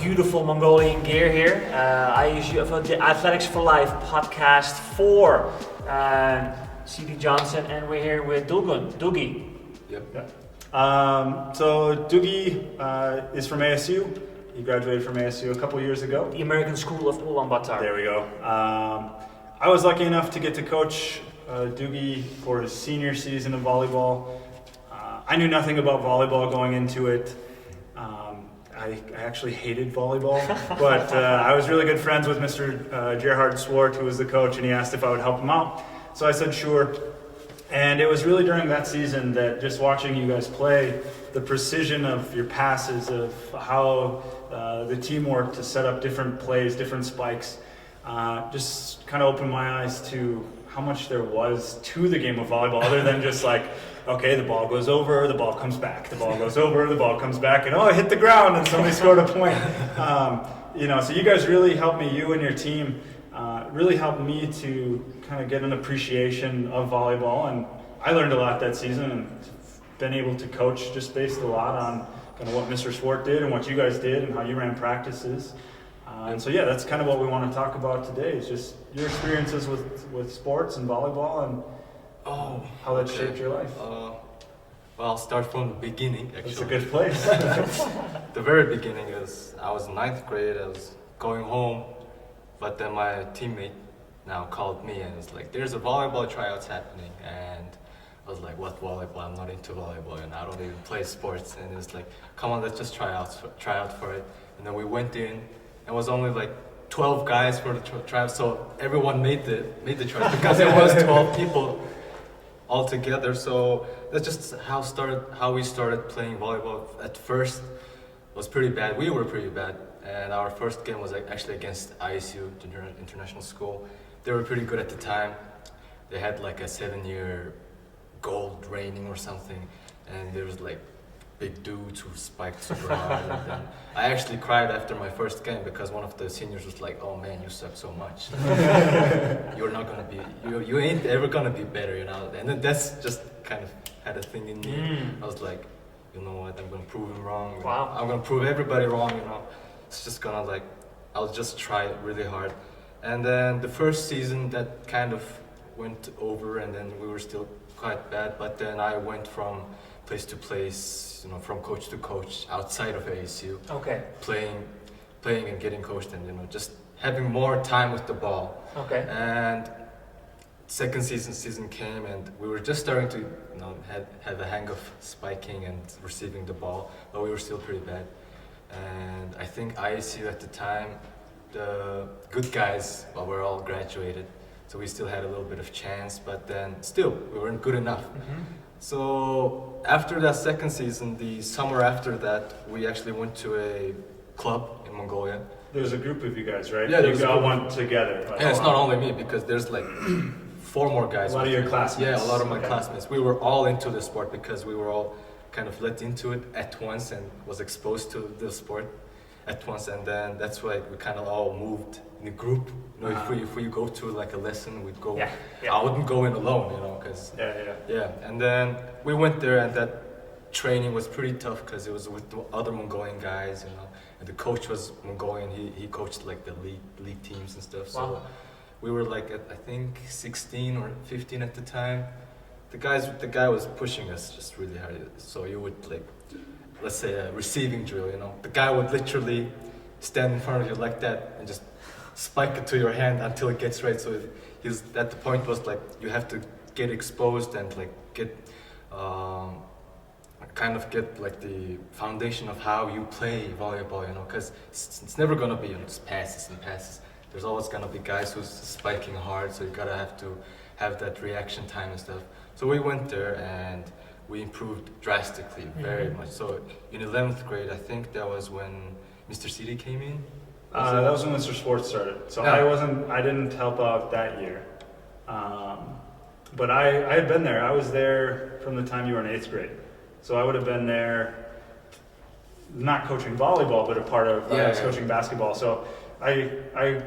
beautiful Mongolian gear here. I usually have the Athletics for Life podcast for CD Johnson, and we're here with Doogie. Yep. So Doogie is from ASU. He graduated from ASU a couple years ago. The American School of Ulaanbaatar. There we go. I was lucky enough to get to coach Doogie for his senior season of volleyball. I knew nothing about volleyball going into it. I actually hated volleyball, but I was really good friends with Mr. Gerhard Swart, who was the coach, and he asked if I would help him out. So I said sure. And it was really during that season that just watching you guys play, the precision of your passes, of how the teamwork to set up different plays, different spikes, just kind of opened my eyes to how much there was to the game of volleyball, other than just like, okay, the ball goes over, the ball comes back, the ball goes over, the ball comes back, and oh, it hit the ground and somebody scored a point. So you guys really helped me, you and your team, really helped me to kind of get an appreciation of volleyball, and I learned a lot that season and been able to coach just based a lot on kind of what Mr. Swart did and what you guys did and how you ran practices. And so yeah, that's kind of what we want to talk about today, is just your experiences with sports and volleyball and how that shaped your life. Well, I'll start from the beginning, actually. It's a good place. The very beginning is, I was in 9th grade, I was going home, but then my teammate now called me and was like, there's a volleyball tryouts happening, and I was like, what volleyball? I'm not into volleyball and I don't even play sports. And it was like, come on, let's just try out for it. And then we went in. It was only like 12 guys for the tryout, so everyone made the tryout because it was 12 people all together. So that's just how we started playing volleyball. At first, it was pretty bad. We were pretty bad, and our first game was actually against ISU, International School. They were pretty good at the time. They had like a 7-year gold reigning or something, and there was like big dudes who spiked super hard. And then I actually cried after my first game because one of the seniors was like, "Oh man, you suck so much. You're not gonna be, you ain't ever gonna be better, you know." And then that's just kind of had a thing in me. I was like, you know what? I'm gonna prove him wrong. Wow. I'm gonna prove everybody wrong. You know, it's just gonna like, I'll just try really hard. And then the first season that kind of went over, and then we were still quite bad. But then I went from place to place, from coach to coach outside of ASU. Okay. Playing and getting coached, and just having more time with the ball. Okay. And second season came, and we were just starting to have a hang of spiking and receiving the ball, but we were still pretty bad. And I think ISU at the time, the good guys, were all graduated, so we still had a little bit of chance, but then still we weren't good enough. Mm-hmm. So after that second season, the summer after that, we actually went to a club in Mongolia. There's a group of you guys, right? Yeah, you got one together. And it's not only me, because there's like 4 more guys. A lot of your classmates. Yeah, a lot of my classmates. We were all into the sport because we were all kind of let into it at once and was exposed to the sport at once, and then that's why we kind of all moved in a group. If we go to like a lesson, we'd go. Yeah. I wouldn't go in alone, because. Yeah. And then we went there, and that training was pretty tough because it was with the other Mongolian guys, and the coach was Mongolian. He coached like the league teams and stuff. So wow. We were like at, I think 16 or 15 at the time. The guy was pushing us just really hard. So you would like, let's say a receiving drill, the guy would literally stand in front of you like that and just spike it to your hand until it gets right. So he's at the point was like, you have to get exposed and like get like the foundation of how you play volleyball, because it's never gonna be just passes and passes. There's always gonna be guys who's spiking hard, so you gotta have to have that reaction time and stuff. So we went there and we improved drastically, very much. So in 11th grade, I think that was when Mr. CD came in. That was when Mr. Sports started. So yeah. I didn't help out that year. But I had been there. I was there from the time you were in 8th grade. So I would have been there, not coaching volleyball, but a part of coaching basketball. So I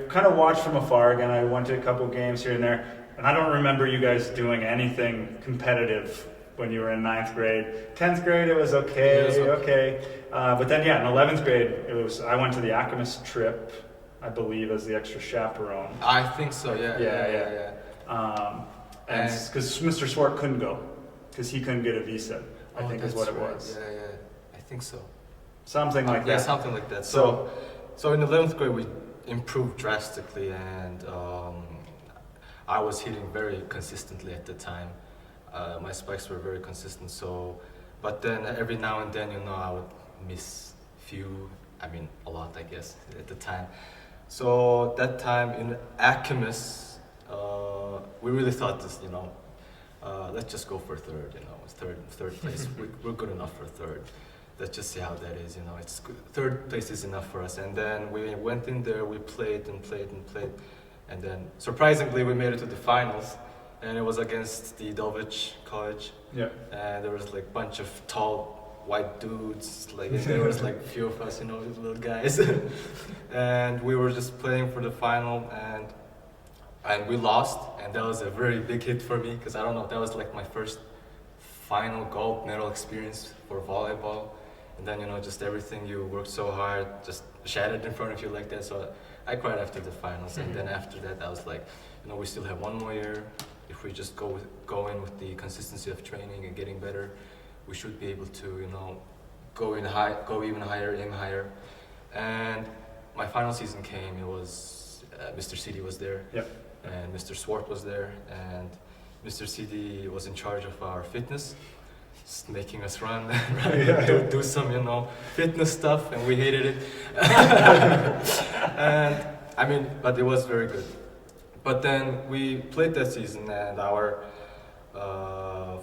kind of watched from afar. Again, I went to a couple games here and there. And I don't remember you guys doing anything competitive when you were in 9th grade. 10th grade, it was okay, Yeah, it was okay. But then, in 11th grade, I went to the Akamas trip, I believe, as the extra chaperone. I think so. Yeah. And because Mr. Swart couldn't go, because he couldn't get a visa, I think is what it was. Yeah. I think so. Something like Yeah, that. something like that. So in 11th grade, we improved drastically, and I was hitting very consistently at the time. My spikes were very consistent. But then every now and then, I would miss a lot, I guess, at the time. So that time in Akamas, we really thought this, let's just go for third, third place. We're good enough for third. Let's just see how that is, it's good. Third place is enough for us. And then we went in there, we played. And then surprisingly, we made it to the finals. And it was against the Dulguun College. Yeah. And there was like a bunch of tall white dudes, and there was like a few of us, little guys. And we were just playing for the final, and we lost. And that was a very big hit for me, because I don't know, that was like my first final gold medal experience for volleyball. And then, just everything you worked so hard just shattered in front of you like that. So I cried after the finals. And then after that, I was like, we still have one more year. If we just go in with the consistency of training and getting better, we should be able to, go even higher, aim higher. And my final season came. It was Mr. CD was there, and Mr. Swart was there, and Mr. CD was in charge of our fitness, just making us run, do some, fitness stuff, and we hated it. And but it was very good. But then we played that season, and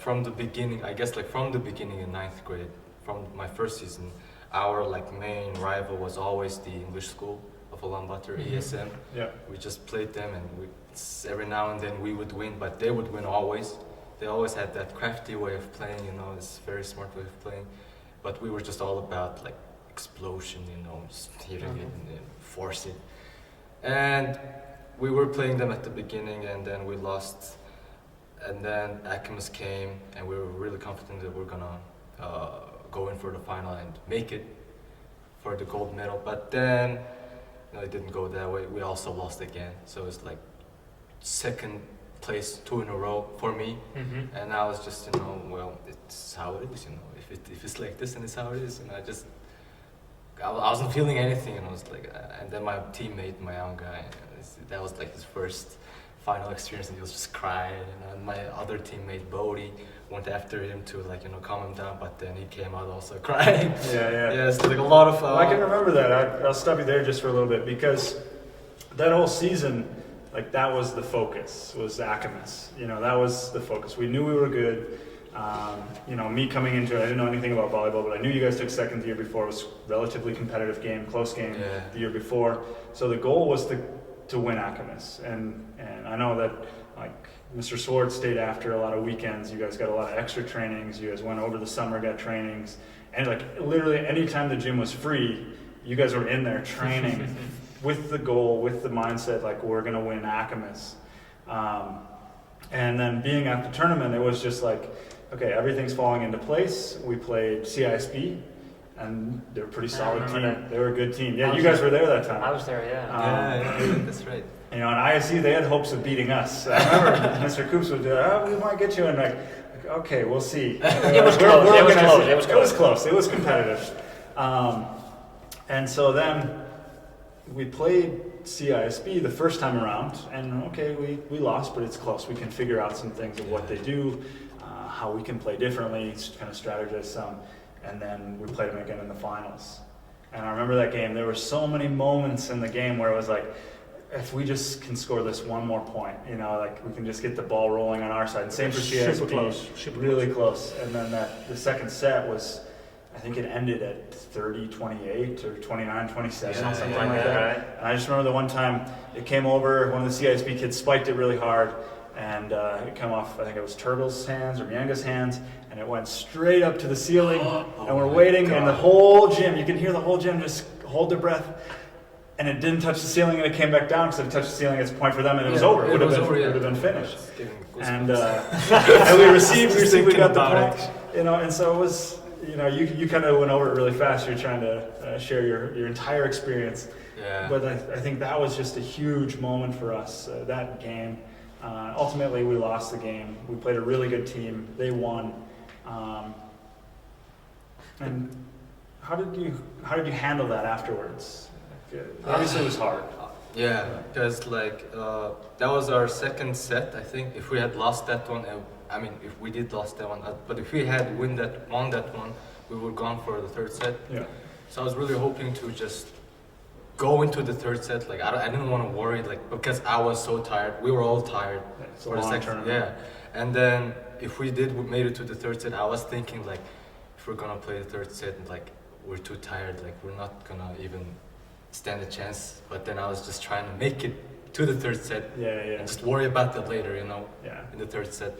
from the beginning in 9th grade, from my first season, our main rival was always the English School of Ulaanbaatar, ESM. Yeah. We just played them, and every now and then we would win, but they would win always. They always had that crafty way of playing, it's a very smart way of playing. But we were just all about explosion, just hitting it and force it. And we were playing them at the beginning, and then we lost. And then Akamas came, and we were really confident that we're gonna go in for the final and make it for the gold medal. But then, it didn't go that way. We also lost again. So it's second place 2 in a row for me. Mm-hmm. And I was just, it's how it is. If it's like this, then it's how it is. And I wasn't feeling anything, and I was and then my teammate, my young guy, that was his first final experience, and he was just crying. And my other teammate Bodhi went after him to calm him down, but then he came out also crying. Yeah, it's a lot of. I can remember that. I'll stop you there just for a little bit, because that whole season, that was the focus. Was Akamas. That was the focus. We knew we were good. Me coming into it, I didn't know anything about volleyball, but I knew you guys took second the year before. It was a relatively competitive game, close game the year before. So the goal was to win Akamas. And I know that Mr. Sword stayed after a lot of weekends. You guys got a lot of extra trainings. You guys went over the summer, got trainings. And literally anytime the gym was free, you guys were in there training with the goal, with the mindset, we're going to win Akamas. And then being at the tournament, it was just okay, everything's falling into place. We played CISB, and they were a pretty solid team. That. They were a good team. Yeah, you guys were there that time. I was there, yeah, that's right. And ISE, they had hopes of beating us. I remember Mr. Koops would we might get you, and okay, we'll see. It was close. It was close. It was competitive. And so then we played CISB the first time around, and okay, we lost, but it's close. We can figure out some things of what they do, how we can play differently, kind of strategize some, and then we played them again in the finals. And I remember that game. There were so many moments in the game where it was if we just can score this one more point, we can just get the ball rolling on our side. And same for CISB, super really close. And then the second set was, I think it ended at 30-28 or 29-27, something like that. Right? And I just remember the one time it came over, one of the CISB kids spiked it really hard, and it came off, I think it was Turtle's hands or Mianga's hands, and it went straight up to the ceiling, and we're waiting, and the whole gym, you can hear the whole gym just hold their breath. and it didn't touch the ceiling, and it came back down because if it touched the ceiling, it's a point for them, and it was Yeah, over. it It would was have over, yeah. been finished. It's giving goosebumps. And, and we received, we got the about point, and so it was, you kind of went over it really fast. You're trying to share your entire experience. Yeah. But I think that was just a huge moment for us, that game. Ultimately, we lost the game. We played a really good team. They won. And how did you handle that afterwards? Obviously, it was hard. Yeah, because that was our second set. I think if we had lost that one, if we did lost that one, but if we had won that one, we would have gone for the third set. Yeah. So I was really hoping to just go into the third set. I didn't want to worry, because I was so tired. We were all tired It's a for the long second. tournament. Yeah, and then if we made it to the third set, I was thinking if we're gonna play the third set, we're too tired, we're not gonna even stand a chance. But then I was just trying to make it to the third set. Yeah. And just worry about that later, Yeah. in the third set.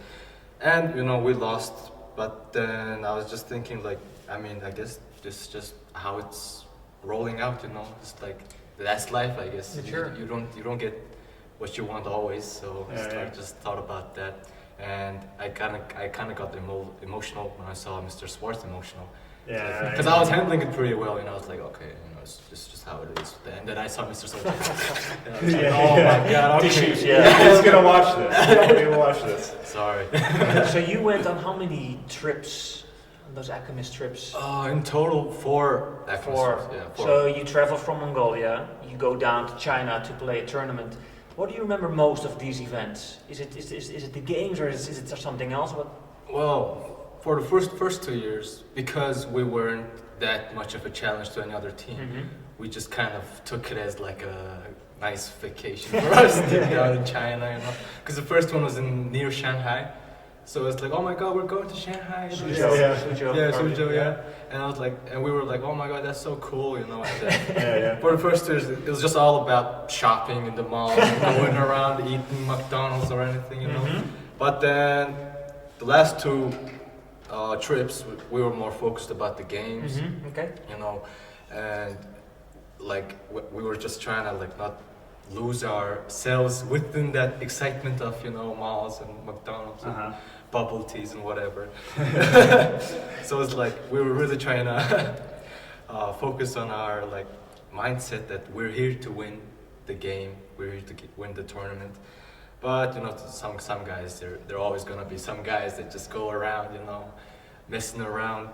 And we lost. But then I was just thinking, I guess this is just how it's rolling out, It's that's life, I guess. Yeah, sure. You don't get what you want always. So Yeah. I just thought about that, and I kind of got emotional when I saw Mr. Swartz emotional. Yeah. Because I was handling it pretty well, I was like, okay, it's just how it is. And then I saw Mr. Swartz. And I was like, oh my god, okay. Tissues, He's gonna watch this. He's gonna watch this. Sorry. So you went on how many trips? Those Alchemist trips? In total, 4 Alchemist Four. trips, yeah, 4. So you travel from Mongolia, you go down to China to play a tournament. What do you remember most of these events? Is it the games or is it something else? Well, for the first 2 years, because we weren't that much of a challenge to any other team, we just kind of took it as a nice vacation for us to be out in China, Because the first one was near Shanghai. So it's oh my god, we're going to Shanghai. Suzhou. Suzhou, yeah. And I was and we were oh my god, that's so cool, And then Yeah. for the first years, it was just all about shopping in the mall, and going around eating McDonald's or anything, But then the last 2 trips, we were more focused about the games, Okay. And we were just trying to not lose ourselves within that excitement of malls and McDonald's and bubble teas and whatever. So it's we were really trying to focus on our mindset that we're here to win the game, we're here to win the tournament. But some guys, there are always gonna be some guys that just go around messing around.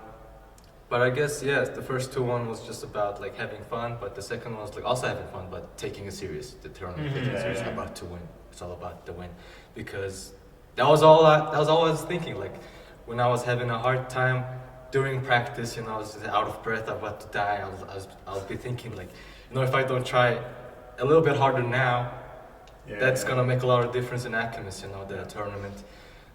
But I guess yes, the first 2 was just about having fun, but the second one was also having fun, but taking it serious. The tournament, taking it serious, about to win. It's all about the win, because that was all I was thinking. When I was having a hard time during practice, I was out of breath, about to die. I'll be thinking if I don't try a little bit harder now, that's gonna make a lot of difference in Alchemist, the tournament.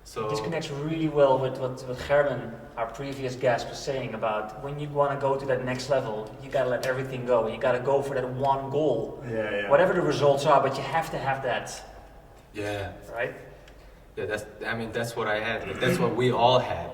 So This connects really well with what Gerben, our previous guest, was saying about when you want to go to that next level, you got to let everything go. You got to go for that one goal. Yeah. Whatever the results are, but you have to have that. Yeah. Right? Yeah, that's what I had. That's what we all had.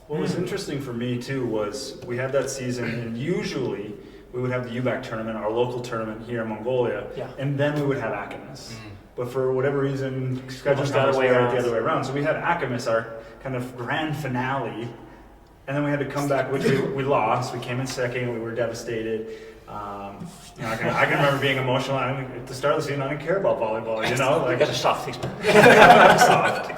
What was interesting for me too was we had that season, and usually we would have the UBAC tournament, our local tournament here in Mongolia, and then we would have Alchemist. But for whatever reason, schedule got the other way around. So we had Alchemist, our kind of grand finale, and then we had to come back, which we lost. We came in second. We were devastated. I can remember being emotional. At the start of the season, I didn't care about volleyball. Because of soft things. I'm soft.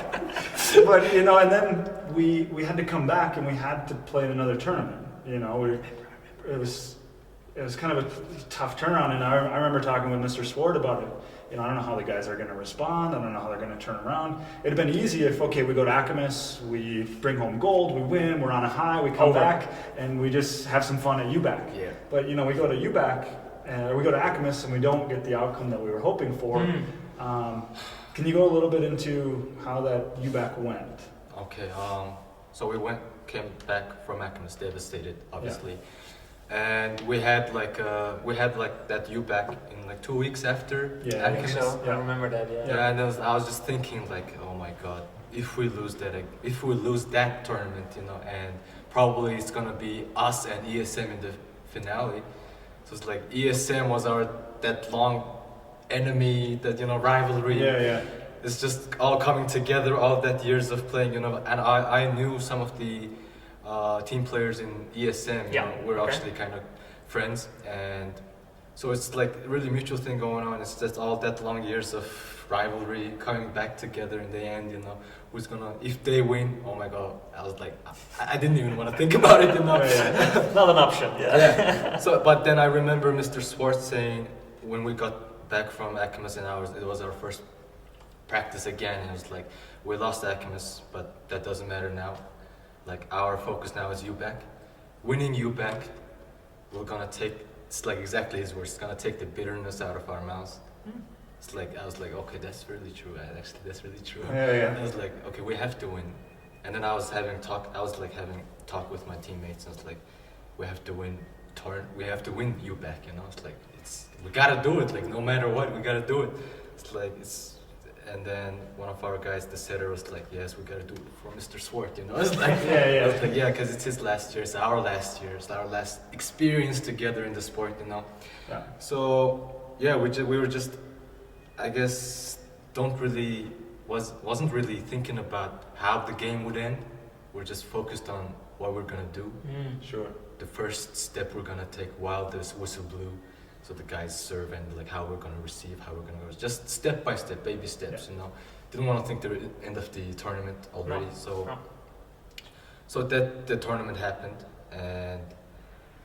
But and then we had to come back and we had to play in another tournament. It was kind of a tough turnaround, and I remember talking with Mr. Swart about it. I don't know how the guys are going to respond. I don't know how they're going to turn around. It'd have been easy if, we go to Alchemist, we bring home gold, we win, we're on a high, we come back, and we just have some fun at UBAC. Yeah. But, we go to UBAC, or we go to Alchemist, and we don't get the outcome that we were hoping for. Can you go a little bit into how that UBAC went? Okay. So we came back from Alchemist devastated, obviously. Yeah. And we had that UBAC in 2 weeks after Alchemist. So. I remember that. Yeah. And I was just thinking oh my god, if we lose that tournament, and probably it's gonna be us and ESM in the finale. So it's ESM was our that long enemy, that rivalry. Yeah. It's just all coming together, all that years of playing, and I knew some of the team players in ESM, we're actually kind of friends, and so it's like a really mutual thing going on. It's just all that long years of rivalry coming back together in the end, who's gonna, if they win, oh my god, I was like, I didn't even want to think about it, Not an option, yeah. So, but then I remember Mr. Swartz saying, when we got back from Akimus and ours, it was our first practice again, and it was like, we lost Akimus, but that doesn't matter now. Like, our focus now is UBAC. Winning UBAC, we're gonna take, it's like exactly his words, it's gonna take the bitterness out of our mouths. It's like, I was like, okay, that's really true, actually, that's really true. Yeah. I was like, okay, we have to win. And then I was having talk with my teammates, and it's like, we have to win UBAC, it's like, we gotta do it, like, no matter what, we gotta do it. And then one of our guys, the setter, was like, yes, we gotta do it for Mr. Swart, It's like, I was like, yeah, because it's his last year, it's our last year, it's our last experience together in the sport, Yeah. So, yeah, we were just, I guess, wasn't really thinking about how the game would end. We're just focused on what we're gonna do. Sure. The first step we're gonna take while this whistle blew. So the guys serve, and like how we're gonna receive, how we're gonna go, just step by step, baby steps. Didn't want to think the end of the tournament already. So that the tournament happened, and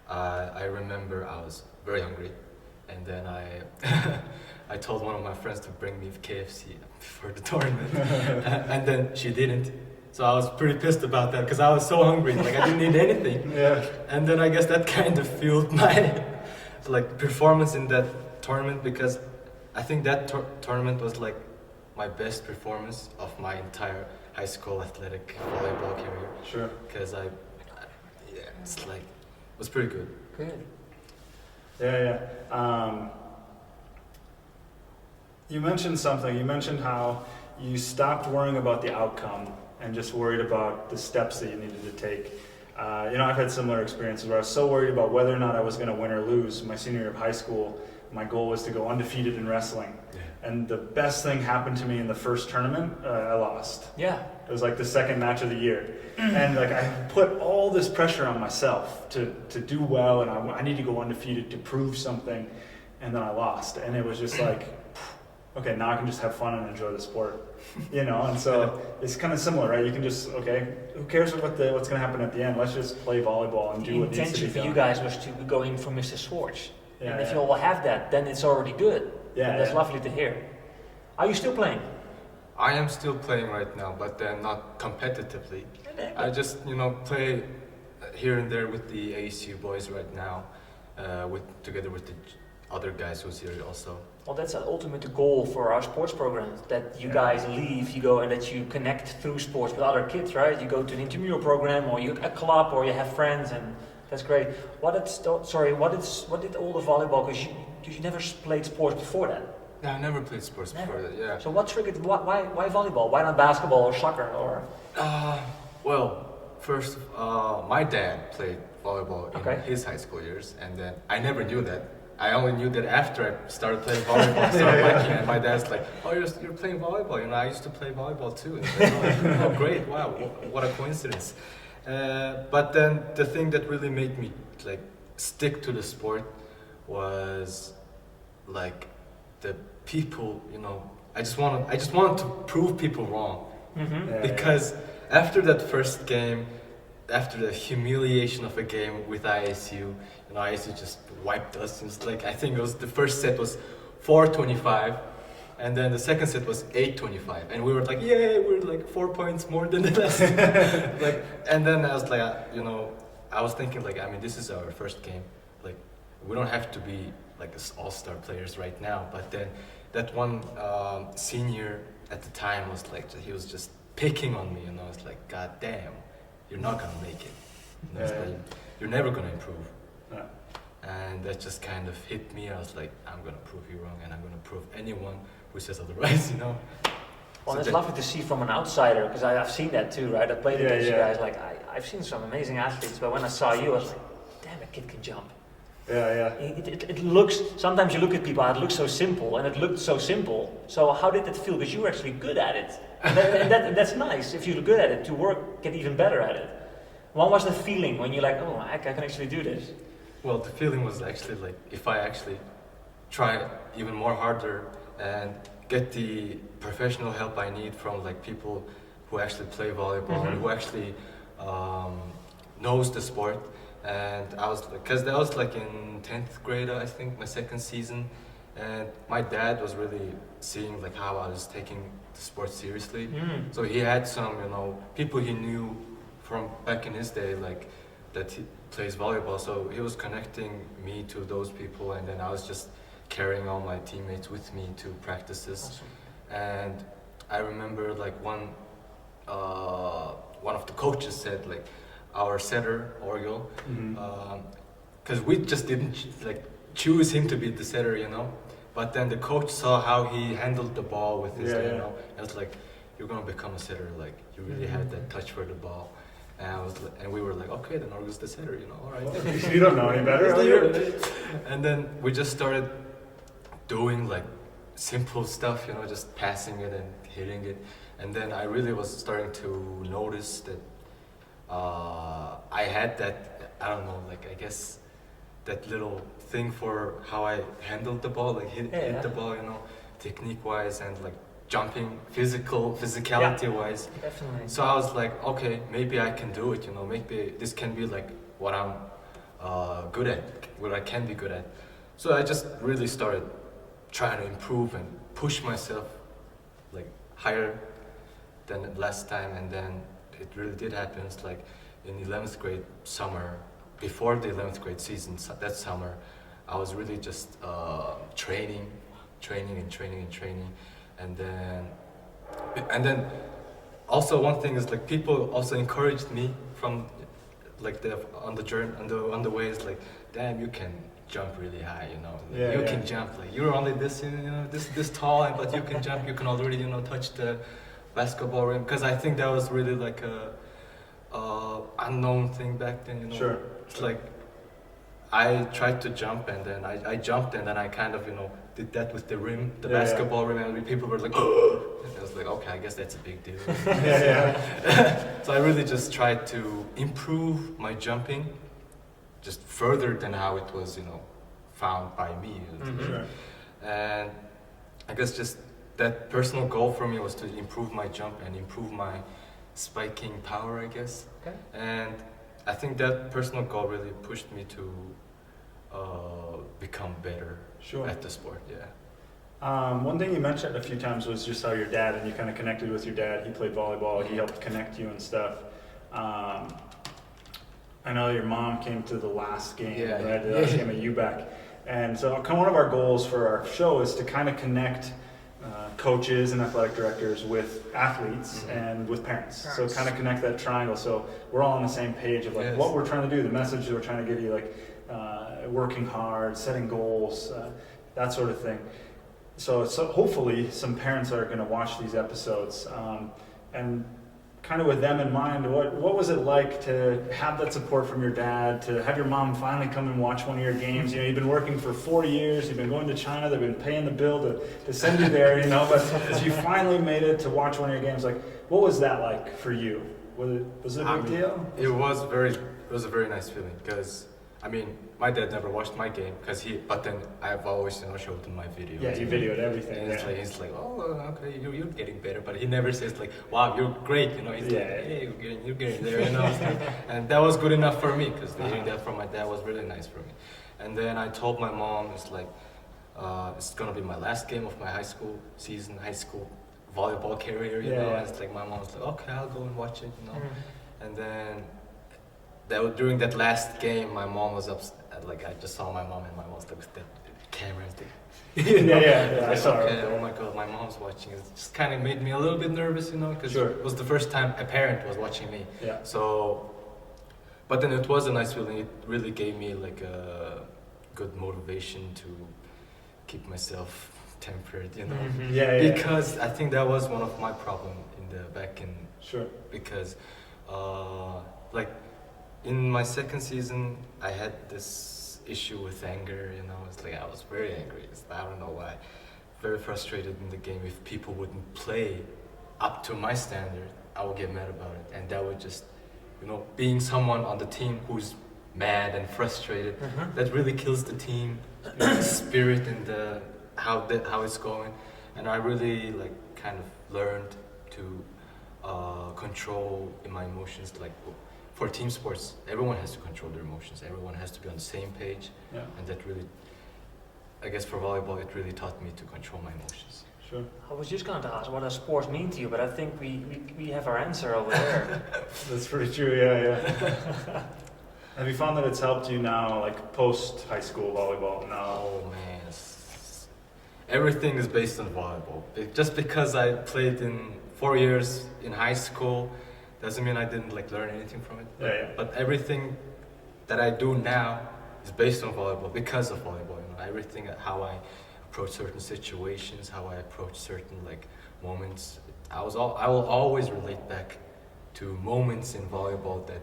I remember I was very hungry, and then I told one of my friends to bring me KFC before the tournament, and then she didn't. So I was pretty pissed about that because I was so hungry, like I didn't eat anything. Yeah. And then I guess that kind of fueled my performance in that tournament, because I think that tournament was like my best performance of my entire high school athletic volleyball career. Sure. Because it was pretty good. Good. Yeah. You mentioned something. You mentioned how you stopped worrying about the outcome and just worried about the steps that you needed to take. I've had similar experiences where I was so worried about whether or not I was going to win or lose. My senior year of high school, my goal was to go undefeated in wrestling. Yeah. And the best thing happened to me in the first tournament, I lost. Yeah. It was like the second match of the year. And like I put all this pressure on myself to do well, and I need to go undefeated to prove something, and then I lost. And it was just like, okay, now I can just have fun and enjoy the sport. And so it's kind of similar, right? You can just, okay, who cares what's going to happen at the end? Let's just play volleyball and do what needs to be done. The intention for you guys was to go in for Mr. Swartz. Yeah, and if you all have that, then it's already good. Yeah, and that's lovely to hear. Are you still playing? I am still playing right now, but not competitively. I just, play here and there with the ASU boys right now, together with the other guys who's here also. Well, that's an ultimate goal for our sports programs, that you guys leave, you go, and that you connect through sports with other kids, right? You go to an intramural program, or a club, or you have friends, and that's great. What did all the volleyball, because you never played sports before that? Yeah, I never played sports before that, yeah. So what triggered, why volleyball? Why not basketball or soccer? Well, first, my dad played volleyball in his high school years, and then I never knew that. I only knew that after I started playing volleyball, started liking it. And my dad's like, "Oh, you're playing volleyball? I used to play volleyball too." And like, oh, great! Wow, what a coincidence. But then the thing that really made me stick to the sport was the people. I just wanted to prove people wrong, because after that first game, after the humiliation of a game with ISU, ISU just wiped us. It was I think it was the first set was 4-25, and then the second set was 8-25, and we were like, yay, we're 4 points more than the last. And then I was I was thinking this is our first game. We don't have to be all-star players right now, but then that one senior at the time was he was just picking on me, it's god damn, you're not gonna make it. You're never gonna improve. Yeah. And that just kind of hit me. I was like, I'm gonna prove you wrong, and I'm gonna prove anyone who says otherwise, Well, it's lovely to see from an outsider, because I've seen that too, right? I played against you guys. I've seen some amazing athletes, but when I saw you, I was like, damn, that kid can jump. Yeah. It looks, sometimes you look at people, it looks so simple, and it looked so simple. So how did it feel? Because you were actually good at it. And that's nice, if you're good at it, to get even better at it. What was the feeling when you're like, oh, I can actually do this? Well, the feeling was actually like if I actually try even more harder and get the professional help I need from like people who actually play volleyball, Mm-hmm. who actually knows the sport. And I was, because that was like in 10th grade, I think, my second season. And my dad was really seeing like how I was taking the sport seriously. Mm. So he had some, people he knew from back in his day, like that he plays volleyball. So he was connecting me to those people, and then I was just carrying all my teammates with me to practices. Awesome. And I remember like one of the coaches said like our setter Orgel, because we just didn't choose him to be the setter, But then the coach saw how he handled the ball with his, and was like, "You're gonna become a setter. Like you really had that touch for the ball." And we were like, "Okay, then Orgel's the setter, all right." Well, you don't know any better. And then we just started doing like simple stuff, just passing it and hitting it. And then I really was starting to notice that I had that, I don't know, like I guess that little thing for how I handled the ball, like hit the ball, technique-wise and like jumping, physicality-wise. Definitely. So I was like, okay, maybe I can do it, maybe this can be like what I'm good at, what I can be good at. So I just really started trying to improve and push myself like higher than last time, and then it really did happen. It's like in 11th grade summer, before the 11th grade season, that summer, I was really just training, and then also one thing is like people also encouraged me from like on the way is like, damn, you can jump really high, you can jump, like you're only this, this tall, but you can jump, you can already, touch the basketball rim, because I think that was really like a unknown thing back then, Sure. It's like I tried to jump, and then I jumped, and then I kind of, did that with the rim, the basketball rim, and people were like, oh! And I was like, okay, I guess that's a big deal. So I really just tried to improve my jumping just further than how it was, found by me. Sure. And I guess just that personal goal for me was to improve my jump and improve my spiking power, I guess. Okay. And I think that personal goal really pushed me to become better at the sport. One thing you mentioned a few times was just how your dad, and you kind of connected with your dad. He played volleyball. He helped connect you and stuff. I know your mom came to the last game, right? The last game at UBAC. And so one of our goals for our show is to kind of connect coaches and athletic directors with athletes and with parents. So kind of connect that triangle. So we're all on the same page of like what we're trying to do, the message that we're trying to give you, like working hard, setting goals, that sort of thing. So hopefully some parents are going to watch these episodes, and kind of with them in mind, what was it like to have that support from your dad, to have your mom finally come and watch one of your games? You've been working for 4 years, you've been going to China, they've been paying the bill to send you there, but as you finally made it to watch one of your games, like, what was that like for you? Was it a big deal? It was a very nice feeling, because my dad never watched my game, but then I've always showed him my videos. Yeah, you videoed everything. And he's like, oh, okay, you're getting better, but he never says like, wow, you're great, He's like, hey, you're getting there, And that was good enough for me, because hearing that from my dad was really nice for me. And then I told my mom, it's like, it's gonna be my last game of my high school volleyball career, And it's like my mom was like, okay, I'll go and watch it, And then during that last game, my mom was upset. Like I just saw my mom, and my mom was like with that camera. I saw her. Okay, oh my god, my mom's watching. It just kind of made me a little bit nervous, because it was the first time a parent was watching me. Yeah. So, but then it was a nice feeling. It really gave me like a good motivation to keep myself tempered, Because I think that was one of my problem back in. Sure. Because, like. In my second season, I had this issue with anger, you know. It's like I was very angry. I don't know why. Very frustrated in the game. If people wouldn't play up to my standard, I would get mad about it. And that would just, you know, being someone on the team who's mad and frustrated, that really kills the team, you know, the spirit and how it's going. And I really like kind of learned to control my emotions. Like for team sports, everyone has to control their emotions. Everyone has to be on the same page. Yeah. And that really, I guess for volleyball, it really taught me to control my emotions. Sure. I was just going to ask, what does sports mean to you? But I think we have our answer over there. That's pretty true, yeah. Have you found that it's helped you now, like post high school volleyball now? Oh man, everything is based on volleyball. Just because I played in 4 years in high school doesn't mean I didn't like learn anything from it. Yeah. But everything that I do now is based on volleyball, because of volleyball. You know, everything, how I approach certain situations, how I approach certain like moments. I will always relate back to moments in volleyball that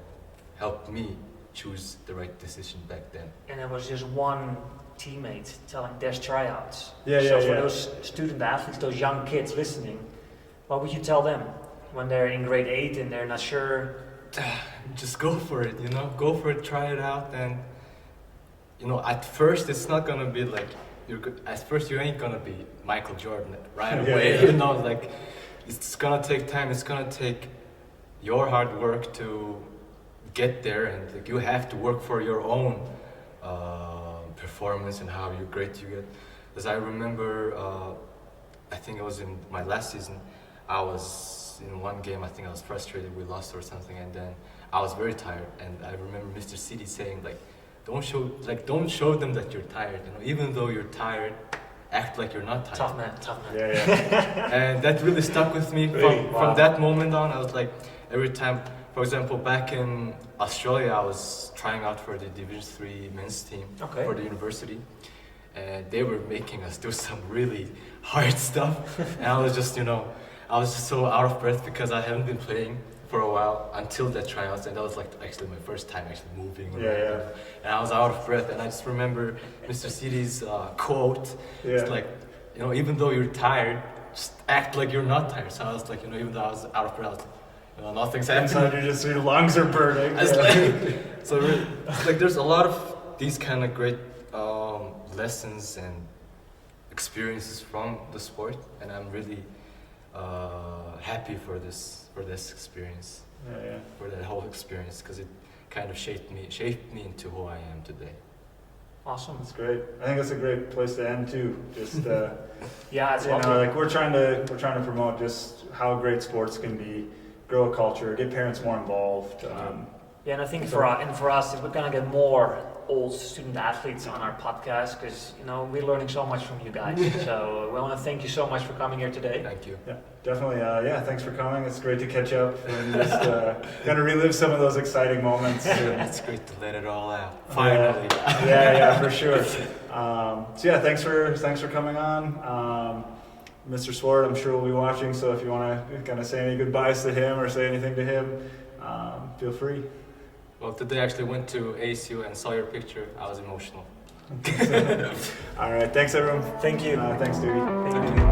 helped me choose the right decision back then. And there was just one teammate telling there's tryouts. Yeah, so yeah, for yeah. those student athletes, those young kids listening, what would you tell them when they're in grade 8 and they're not sure? Just go for it, you know, go for it, try it out. And you know, at first it's not gonna be like at first you ain't gonna be Michael Jordan right away. You know, like it's gonna take time. It's gonna take your hard work to get there, and like, you have to work for your own performance and how great you get. Because I remember, I think it was in my last season, I was in one game, I think I was frustrated, we lost or something, and then I was very tired, and I remember Mr. City saying like, don't show them that you're tired, you know, even though you're tired, act like you're not tired. Tough man. Yeah. And that really stuck with me from that moment on. I was like, every time, for example, back in Australia, I was trying out for the Division 3 men's team for the university, and they were making us do some really hard stuff, and I was just, you know, I was just so out of breath because I haven't been playing for a while until that tryouts, and that was like actually my first time actually moving around. And I was out of breath, and I just remember Mr. City's quote. It's like, you know, even though you're tired, just act like you're not tired. So I was like, you know, even though I was out of breath, I was like, you know, nothing's happening. Your lungs are burning. So really, like there's a lot of these kind of great lessons and experiences from the sport, and I'm really happy for this experience, for that whole experience, because it kind of shaped me into who I am today. Awesome. That's great. I think that's a great place to end too. Just yeah, it's you know, like we're trying to promote just how great sports can be, grow a culture, get parents more involved. Yeah, and I think for us, if we're gonna get more old student athletes on our podcast, because you know we're learning so much from you guys. So we want to thank you so much for coming here today. Thank you. Yeah, definitely. Thanks for coming. It's great to catch up and just kind of relive some of those exciting moments. It's great to let it all out. Finally. Yeah, for sure. Thanks for coming on. Mr. Swart, I'm sure will be watching, so if you want to kind of say any goodbyes to him or say anything to him, feel free. Well, today I actually went to ASU and saw your picture. I was emotional. All right, thanks everyone. Thank you. Thanks, Doogie. Thank you.